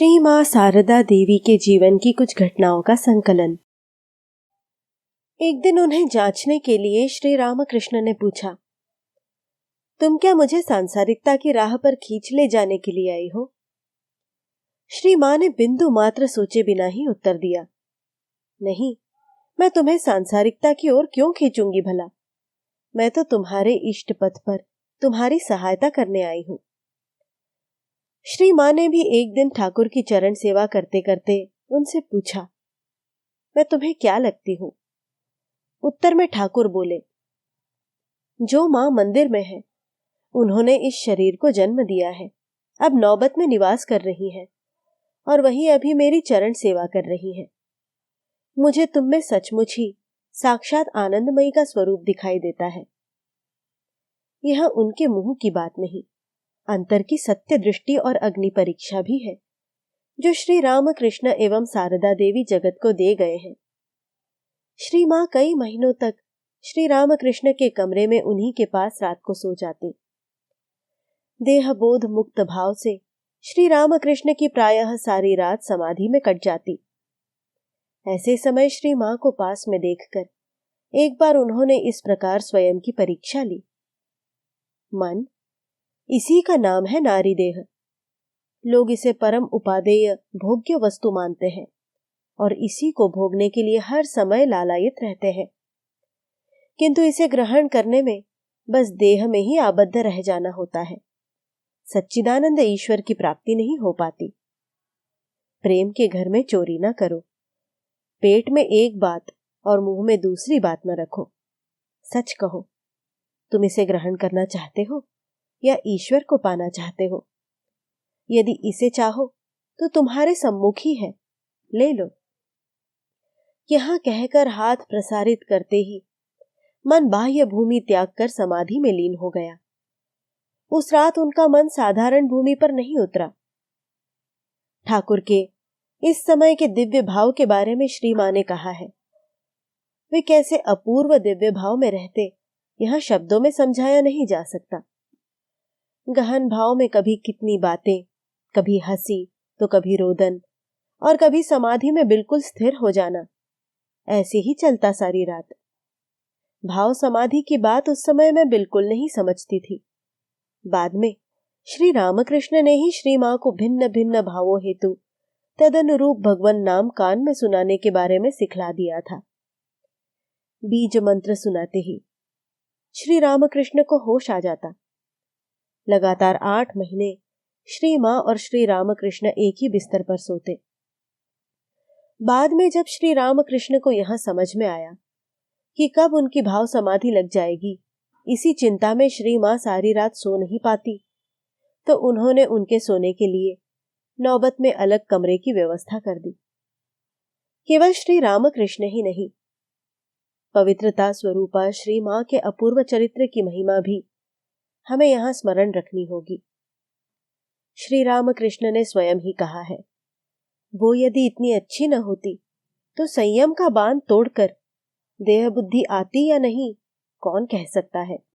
श्री मां शारदा देवी के जीवन की कुछ घटनाओं का संकलन। एक दिन उन्हें जांचने के लिए श्री रामकृष्ण ने पूछा, तुम क्या मुझे सांसारिकता की राह पर खींच ले जाने के लिए आई हो? श्री मां ने बिंदु मात्र सोचे बिना ही उत्तर दिया, नहीं, मैं तुम्हें सांसारिकता की ओर क्यों खींचूंगी भला? मैं तो तुम्हारे इष्ट पथ पर तुम्हारी सहायता करने आई हूं। श्री मां ने भी एक दिन ठाकुर की चरण सेवा करते करते उनसे पूछा, मैं तुम्हें क्या लगती हूं? उत्तर में ठाकुर बोले, जो मां मंदिर में है उन्होंने इस शरीर को जन्म दिया है, अब नौबत में निवास कर रही हैं और वही अभी मेरी चरण सेवा कर रही हैं। मुझे तुम में सचमुच ही साक्षात आनंदमयी का स्वरूप दिखाई देता है। यह उनके मुंह की बात नहीं, अंतर की सत्य दृष्टि और अग्नि परीक्षा भी है, जो श्री रामकृष्ण एवं शारदा देवी जगत को दे गए हैं। श्री मां कई महीनों तक श्री रामकृष्ण के कमरे में उन्हीं के पास रात को सो जाती। देहबोध मुक्त भाव से श्री रामकृष्ण की प्रायः सारी रात समाधि में कट जाती। ऐसे समय श्री मां को पास में देखकर एक बार उन्होंने इस प्रकार स्वयं की परीक्षा ली, मन, इसी का नाम है नारी देह। लोग इसे परम उपादेय भोग्य वस्तु मानते हैं और इसी को भोगने के लिए हर समय लालायित रहते हैं, किंतु इसे ग्रहण करने में बस देह में ही आबद्ध रह जाना होता है। सच्चिदानंद ईश्वर की प्राप्ति नहीं हो पाती। प्रेम के घर में चोरी न करो, पेट में एक बात और मुंह में दूसरी बात न रखो। सच कहो, तुम इसे ग्रहण करना चाहते हो या ईश्वर को पाना चाहते हो? यदि इसे चाहो तो तुम्हारे सम्मुख ही है, ले लो। यहां कहकर हाथ प्रसारित करते ही मन बाह्य भूमि त्याग कर समाधि में लीन हो गया। उस रात उनका मन साधारण भूमि पर नहीं उतरा। ठाकुर के इस समय के दिव्य भाव के बारे में श्री मां ने कहा है, वे कैसे अपूर्व दिव्य भाव में रहते, यहां शब्दों में समझाया नहीं जा सकता। गहन भाव में कभी कितनी बातें, कभी हंसी तो कभी रोदन और कभी समाधि में बिल्कुल स्थिर हो जाना, ऐसे ही चलता सारी रात। भाव समाधि की बात उस समय मैं बिल्कुल नहीं समझती थी। बाद में श्री रामकृष्ण ने ही श्री मां को भिन्न भिन्न भावों हेतु तदनुरूप भगवान नाम कान में सुनाने के बारे में सिखला दिया था। बीज मंत्र सुनाते ही श्री रामकृष्ण को होश आ जाता। लगातार 8 महीने श्री मां और श्री रामकृष्ण एक ही बिस्तर पर सोते। बाद में जब श्री रामकृष्ण को यहां समझ में आया कि कब उनकी भाव समाधि लग जाएगी, इसी चिंता में श्री मां सारी रात सो नहीं पाती, तो उन्होंने उनके सोने के लिए नौबत में अलग कमरे की व्यवस्था कर दी। केवल श्री रामकृष्ण ही नहीं, पवित्रता स्वरूपा श्री मां के अपूर्व चरित्र की महिमा भी हमें यहां स्मरण रखनी होगी। श्री रामकृष्ण ने स्वयं ही कहा है, वो यदि इतनी अच्छी न होती तो संयम का बांध तोड़कर देह बुद्धि आती या नहीं, कौन कह सकता है।